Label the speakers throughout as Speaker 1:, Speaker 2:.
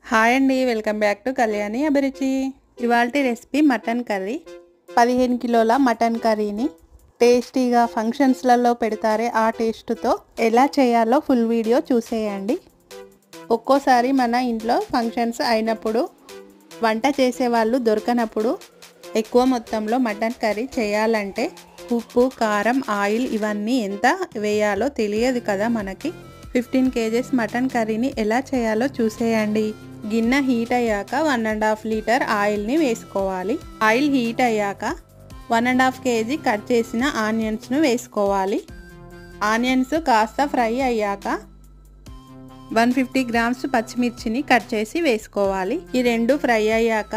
Speaker 1: Hi అండి, welcome back to Kalyani అభిరుచి. ఇవాల్టి రెసిపీ మటన్ కర్రీ. 15 కిలోల మటన్ కర్రీని టేస్టీగా ఫంక్షన్స్లలో పెడతారే ఆ టేస్ట్తో ఎలా చేయాలో ఫుల్ వీడియో చూసేయండి. ఒక్కోసారి మన ఇంట్లో ఫంక్షన్స్ అయినప్పుడు వంట చేసేవాళ్ళు దొరకనప్పుడు ఎక్కువ మొత్తంలో మటన్ కర్రీ చేయాలంటే ఉప్పు, కారం, ఆయిల్ ఇవన్నీ ఎంత వేయాలో తెలియదు కదా మనకి. 15 kgs మటన్ కర్రీని ఎలా చేయాలో చూసేయండి. గిన్నె హీట్ అయ్యాక 1.5 లీటర్ ఆయిల్ని వేసుకోవాలి. ఆయిల్ హీట్ అయ్యాక 1.5 kg కట్ చేసిన ఆనియన్స్ను వేసుకోవాలి. ఆనియన్స్ కాస్త ఫ్రై అయ్యాక 150 గ్రామ్స్ పచ్చిమిర్చిని కట్ చేసి వేసుకోవాలి. ఈ రెండు ఫ్రై అయ్యాక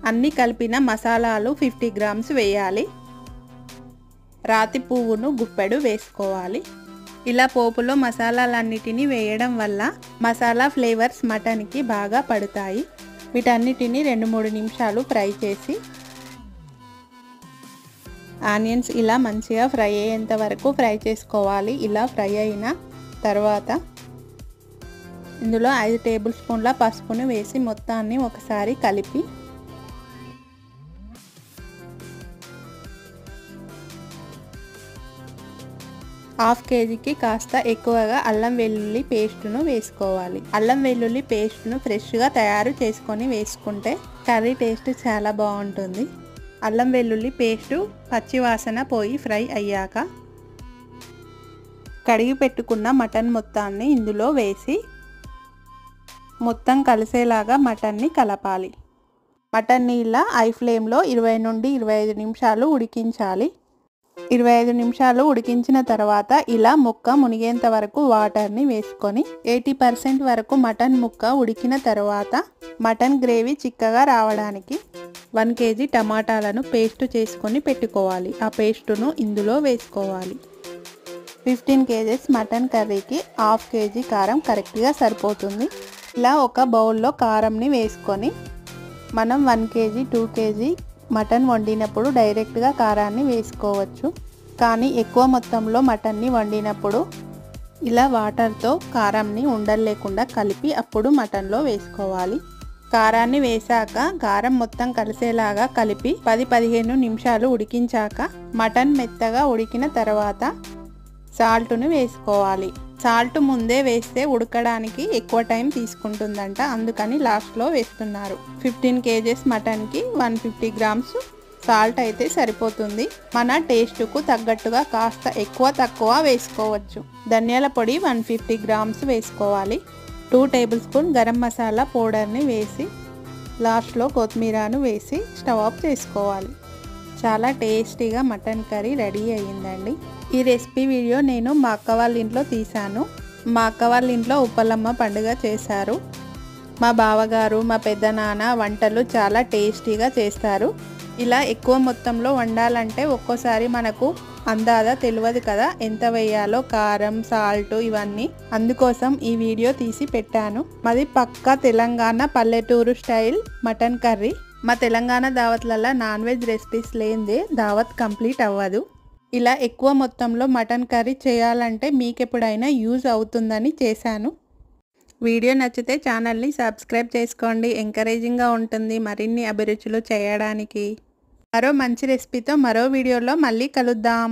Speaker 1: అన్ని కలిపిన మసాలాలు 50 గ్రామ్స్ వేయాలి. రాతి పువ్వును గుప్పెడు వేసుకోవాలి. ఇలా పోపులో మసాలాలన్నిటినీ వేయడం వల్ల మసాలా ఫ్లేవర్స్ మటన్కి బాగా పడతాయి. వీటన్నిటిని 2-3 నిమిషాలు ఫ్రై చేసి ఆనియన్స్ ఇలా మంచిగా ఫ్రై అయ్యేంత వరకు ఫ్రై చేసుకోవాలి. ఇలా ఫ్రై అయిన తర్వాత ఇందులో 5 టేబుల్ స్పూన్ల పసుపును వేసి మొత్తాన్ని ఒకసారి కలిపి హాఫ్ కేజీకి కాస్త ఎక్కువగా అల్లం వెల్లుల్లి పేస్టును వేసుకోవాలి. అల్లం వెల్లుల్లి పేస్టును ఫ్రెష్గా తయారు చేసుకొని వేసుకుంటే కర్రీ టేస్ట్ చాలా బాగుంటుంది. అల్లం వెల్లుల్లి పేస్టు పచ్చివాసన పోయి ఫ్రై అయ్యాక కడిగి పెట్టుకున్న మటన్ మొత్తాన్ని ఇందులో వేసి మొత్తం కలిసేలాగా మటన్ని కలపాలి. మటన్ని ఇలా హై ఫ్లేమ్లో 20 నుండి 25 నిమిషాలు ఉడికించాలి. 25 నిమిషాలు ఉడికించిన తర్వాత ఇలా ముక్క మునిగేంత వరకు వాటర్ని వేసుకొని 80% వరకు మటన్ ముక్క ఉడికిన తర్వాత మటన్ గ్రేవీ చిక్కగా రావడానికి 1 kg టమాటాలను పేస్ట్ చేసుకొని పెట్టుకోవాలి. ఆ పేస్టును ఇందులో వేసుకోవాలి. 15 kgs మటన్ కర్రీకి హాఫ్ కేజీ కారం కరెక్ట్గా సరిపోతుంది. ఇలా ఒక బౌల్లో కారంని వేసుకొని మనం 1 kg 2 kg మటన్ వండినప్పుడు డైరెక్ట్గా కారాన్ని వేసుకోవచ్చు. కానీ ఎక్కువ మొత్తంలో మటన్ని వండినప్పుడు ఇలా వాటర్తో కారంని ఉండలు లేకుండా కలిపి అప్పుడు మటన్లో వేసుకోవాలి. కారాన్ని వేసాక కారం మొత్తం కలిసేలాగా కలిపి 10-15 నిమిషాలు ఉడికించాక మటన్ మెత్తగా ఉడికిన తర్వాత సాల్ట్ను వేసుకోవాలి. సాల్ట్ ముందే వేస్తే ఉడకడానికి ఎక్కువ టైం తీసుకుంటుందంట, అందుకని లాస్ట్లో వేస్తున్నారు. 15 kgs మటన్కి 150 గ్రామ్స్ సాల్ట్ అయితే సరిపోతుంది. మన టేస్ట్కు తగ్గట్టుగా కాస్త ఎక్కువ తక్కువ వేసుకోవచ్చు. ధనియాల పొడి 150 గ్రామ్స్ వేసుకోవాలి. 2 టేబుల్ స్పూన్ గరం మసాలా పౌడర్ని వేసి లాస్ట్లో కొత్తిమీరను వేసి స్టవ్ ఆఫ్ చేసుకోవాలి. చాలా టేస్టీగా మటన్ కర్రీ రెడీ అయ్యిందండి. ఈ రెసిపీ వీడియో నేను మా అక్క వాళ్ళ ఇంట్లో తీశాను. మా అక్క వాళ్ళ ఇంట్లో ఉప్పలమ్మ పండుగ చేశారు. మా బావగారు, మా పెద్దనాన్న వంటలు చాలా టేస్టీగా చేస్తారు. ఇలా ఎక్కువ మొత్తంలో వండాలంటే ఒక్కోసారి మనకు అందాజ తెలియదు కదా, ఎంత వేయాలో కారం, సాల్ట్ ఇవన్నీ. అందుకోసం ఈ వీడియో తీసి పెట్టాను. మాది పక్కా తెలంగాణ పల్లెటూరు స్టైల్ మటన్ కర్రీ. మా తెలంగాణ దావత్లలో నాన్ వెజ్ రెసిపీస్ లేనిదే దావత్ కంప్లీట్ అవ్వదు. ఇలా ఎక్కువ మొత్తంలో మటన్ కర్రీ చేయాలంటే మీకు ఎప్పుడైనా యూజ్ అవుతుందని చేశాను. వీడియో నచ్చితే ఛానల్ని సబ్స్క్రైబ్ చేసుకోండి. ఎంకరేజింగ్గా ఉంటుంది మరిన్ని అభిరుచులు చేయడానికి. మరో మంచి రెసిపీతో మరో వీడియోలో మళ్ళీ కలుద్దాం.